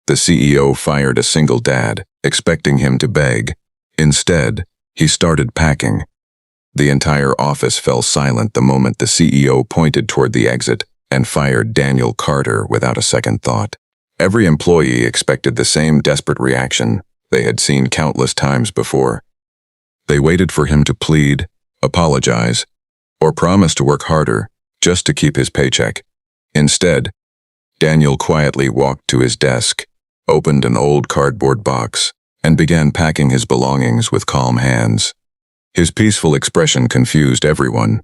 The CEO fired a single dad, expecting him to beg. Instead, he started packing. The entire office fell silent the moment the CEO pointed toward the exit and fired Daniel Carter without a second thought. Every employee expected the same desperate reaction they had seen countless times before. They waited for him to plead, apologize, or promise to work harder just to keep his paycheck. Instead, Daniel quietly walked to his desk, opened an old cardboard box, and began packing his belongings with calm hands. His peaceful expression confused everyone.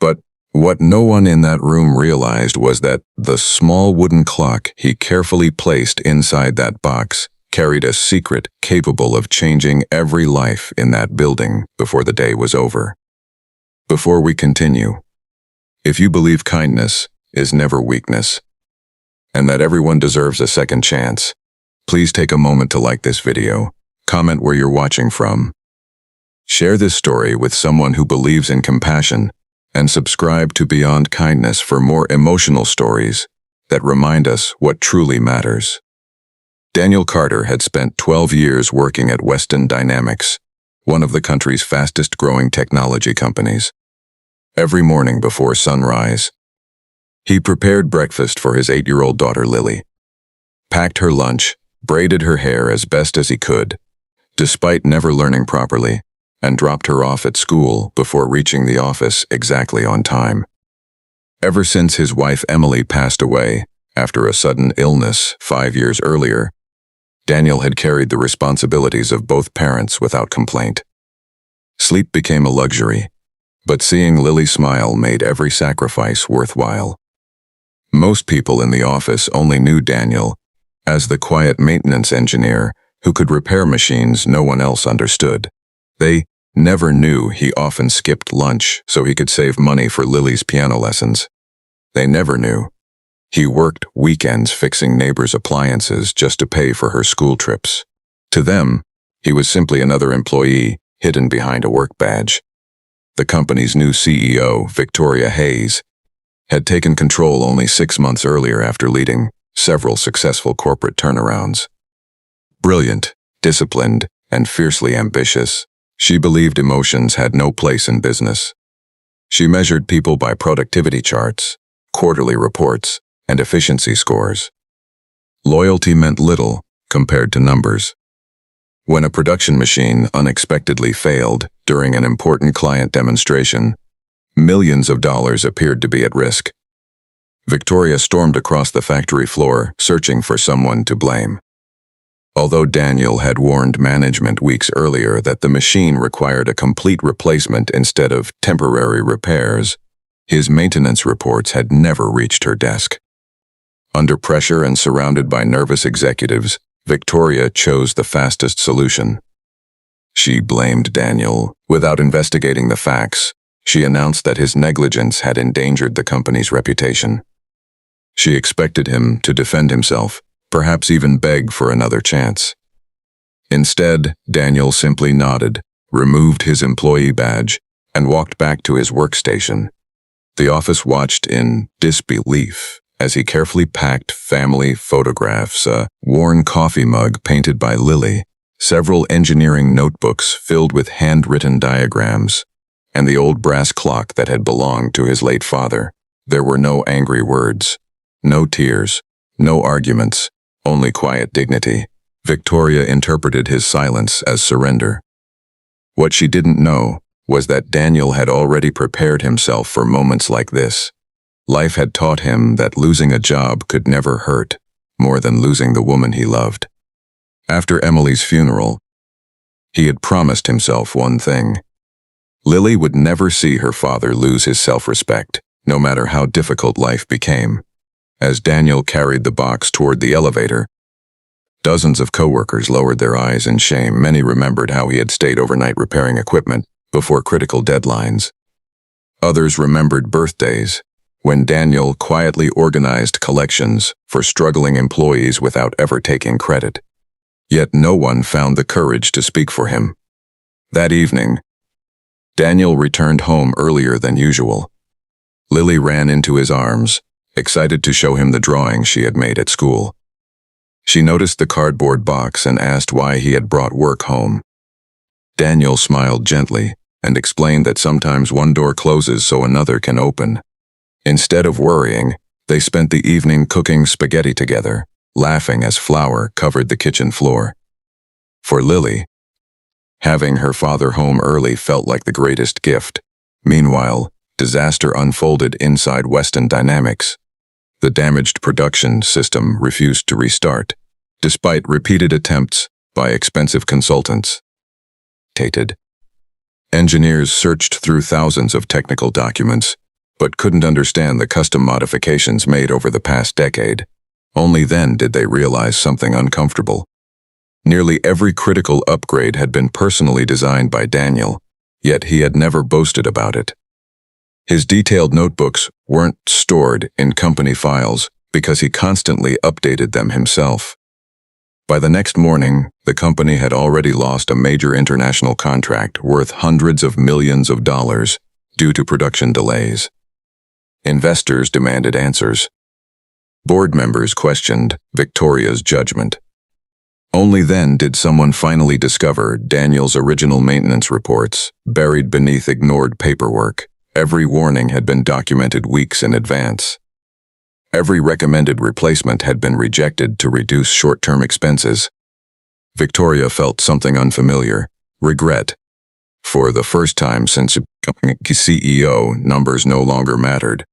But what no one in that room realized was that the small wooden clock he carefully placed inside that box carried a secret capable of changing every life in that building before the day was over. Before we continue, if you believe kindness is never weakness, and that everyone deserves a second chance, please take a moment to like this video, comment where you're watching from, share this story with someone who believes in compassion, and subscribe to Beyond Kindness for more emotional stories that remind us what truly matters. Daniel Carter had spent 12 years working at Weston Dynamics, one of the country's fastest-growing technology companies. Every morning before sunrise, he prepared breakfast for his 8-year-old daughter Lily, packed her lunch, braided her hair as best as he could, despite never learning properly, and dropped her off at school before reaching the office exactly on time. Ever since his wife Emily passed away after a sudden illness 5 years earlier, Daniel had carried the responsibilities of both parents without complaint. Sleep became a luxury, but seeing Lily smile made every sacrifice worthwhile. Most people in the office only knew Daniel as the quiet maintenance engineer who could repair machines no one else understood. They never knew he often skipped lunch so he could save money for Lily's piano lessons. They never knew he worked weekends fixing neighbors' appliances just to pay for her school trips. To them, he was simply another employee hidden behind a work badge. The company's new CEO, Victoria Hayes, had taken control only 6 months earlier after leading several successful corporate turnarounds. Brilliant, disciplined, and fiercely ambitious, she believed emotions had no place in business. She measured people by productivity charts, quarterly reports, and efficiency scores. Loyalty meant little compared to numbers. When a production machine unexpectedly failed during an important client demonstration, millions of dollars appeared to be at risk. Victoria stormed across the factory floor, searching for someone to blame. Although Daniel had warned management weeks earlier that the machine required a complete replacement instead of temporary repairs, his maintenance reports had never reached her desk. Under pressure and surrounded by nervous executives, Victoria chose the fastest solution. She blamed Daniel. Without investigating the facts, she announced that his negligence had endangered the company's reputation. She expected him to defend himself, perhaps even beg for another chance. Instead, Daniel simply nodded, removed his employee badge, and walked back to his workstation. The office watched in disbelief as he carefully packed family photographs, a worn coffee mug painted by Lily, several engineering notebooks filled with handwritten diagrams, and the old brass clock that had belonged to his late father. There were no angry words, no tears, no arguments, only quiet dignity. Victoria interpreted his silence as surrender. What she didn't know was that Daniel had already prepared himself for moments like this. Life had taught him that losing a job could never hurt more than losing the woman he loved. After Emily's funeral, he had promised himself one thing. Lily would never see her father lose his self-respect, no matter how difficult life became. As Daniel carried the box toward the elevator, dozens of coworkers lowered their eyes in shame. Many remembered how he had stayed overnight repairing equipment before critical deadlines. Others remembered birthdays, when Daniel quietly organized collections for struggling employees without ever taking credit. Yet no one found the courage to speak for him. That evening, Daniel returned home earlier than usual. Lily ran into his arms, excited to show him the drawing she had made at school. She noticed the cardboard box and asked why he had brought work home. Daniel smiled gently and explained that sometimes one door closes so another can open. Instead of worrying, they spent the evening cooking spaghetti together, laughing as flour covered the kitchen floor. For Lily, having her father home early felt like the greatest gift. Meanwhile, disaster unfolded inside Weston Dynamics. The damaged production system refused to restart, despite repeated attempts by expensive consultants. Engineers searched through thousands of technical documents, but couldn't understand the custom modifications made over the past decade. Only then did they realize something uncomfortable. Nearly every critical upgrade had been personally designed by Daniel, yet he had never boasted about it. His detailed notebooks weren't stored in company files because he constantly updated them himself. By the next morning, the company had already lost a major international contract worth hundreds of millions of dollars due to production delays. Investors demanded answers. Board members questioned Victoria's judgment. Only then did someone finally discover Daniel's original maintenance reports, buried beneath ignored paperwork. Every warning had been documented weeks in advance. Every recommended replacement had been rejected to reduce short-term expenses. Victoria felt something unfamiliar, regret. For the first time since becoming CEO, numbers no longer mattered.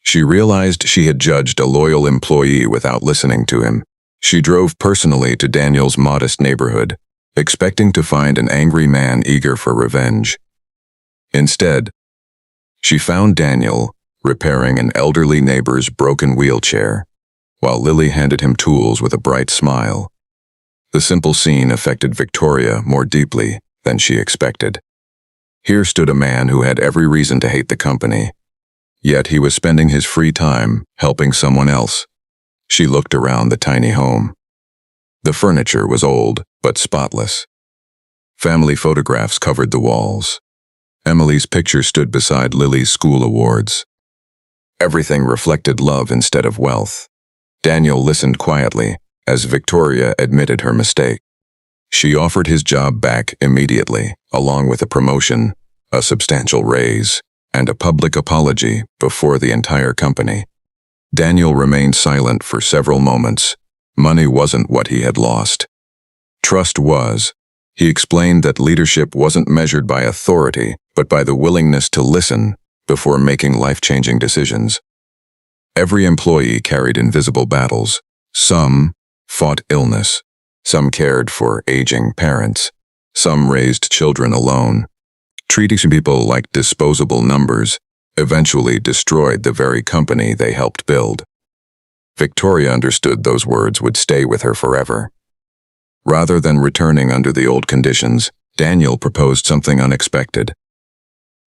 She realized she had judged a loyal employee without listening to him. She drove personally to Daniel's modest neighborhood, expecting to find an angry man eager for revenge. Instead, she found Daniel repairing an elderly neighbor's broken wheelchair, while Lily handed him tools with a bright smile. The simple scene affected Victoria more deeply than she expected. Here stood a man who had every reason to hate the company, yet he was spending his free time helping someone else. She looked around the tiny home. The furniture was old but spotless. Family photographs covered the walls. Emily's picture stood beside Lily's school awards. Everything reflected love instead of wealth. Daniel listened quietly as Victoria admitted her mistake. She offered his job back immediately, along with a promotion, a substantial raise, and a public apology before the entire company. Daniel remained silent for several moments. Money wasn't what he had lost. Trust was. He explained that leadership wasn't measured by authority, but by the willingness to listen before making life-changing decisions. Every employee carried invisible battles. Some fought illness. Some cared for aging parents. Some raised children alone. Treating people like disposable numbers eventually destroyed the very company they helped build. Victoria understood those words would stay with her forever. Rather than returning under the old conditions, Daniel proposed something unexpected.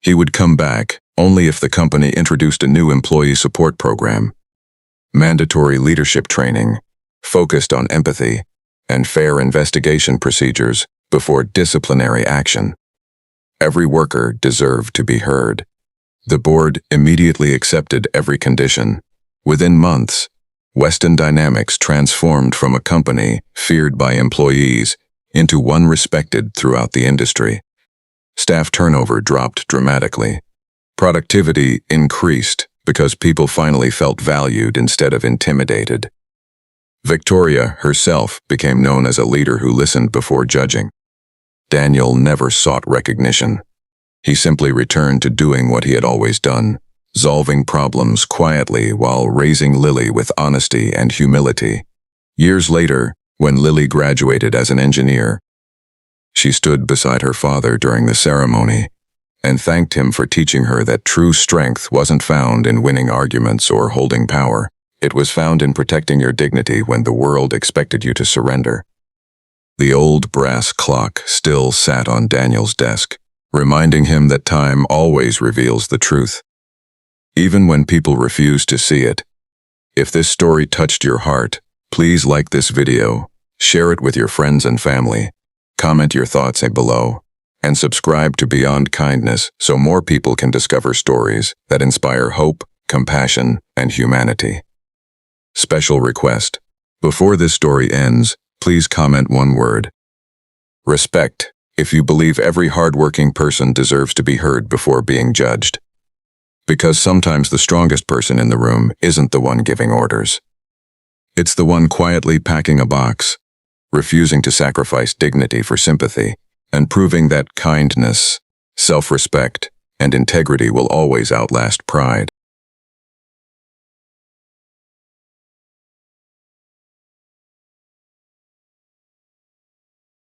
He would come back only if the company introduced a new employee support program. Mandatory leadership training, focused on empathy, and fair investigation procedures before disciplinary action. Every worker deserved to be heard. The board immediately accepted every condition. Within months, Weston Dynamics transformed from a company feared by employees into one respected throughout the industry. Staff turnover dropped dramatically. Productivity increased because people finally felt valued instead of intimidated. Victoria herself became known as a leader who listened before judging. Daniel never sought recognition. He simply returned to doing what he had always done, solving problems quietly while raising Lily with honesty and humility. Years later, when Lily graduated as an engineer, she stood beside her father during the ceremony and thanked him for teaching her that true strength wasn't found in winning arguments or holding power. It was found in protecting your dignity when the world expected you to surrender. The old brass clock still sat on Daniel's desk, reminding him that time always reveals the truth, even when people refuse to see it. If this story touched your heart, please like this video, share it with your friends and family, comment your thoughts below, and subscribe to Beyond Kindness so more people can discover stories that inspire hope, compassion, and humanity. Special request: Before this story ends, please comment one word. Respect, if you believe every hardworking person deserves to be heard before being judged. Because sometimes the strongest person in the room isn't the one giving orders. It's the one quietly packing a box, refusing to sacrifice dignity for sympathy, and proving that kindness, self-respect, and integrity will always outlast pride.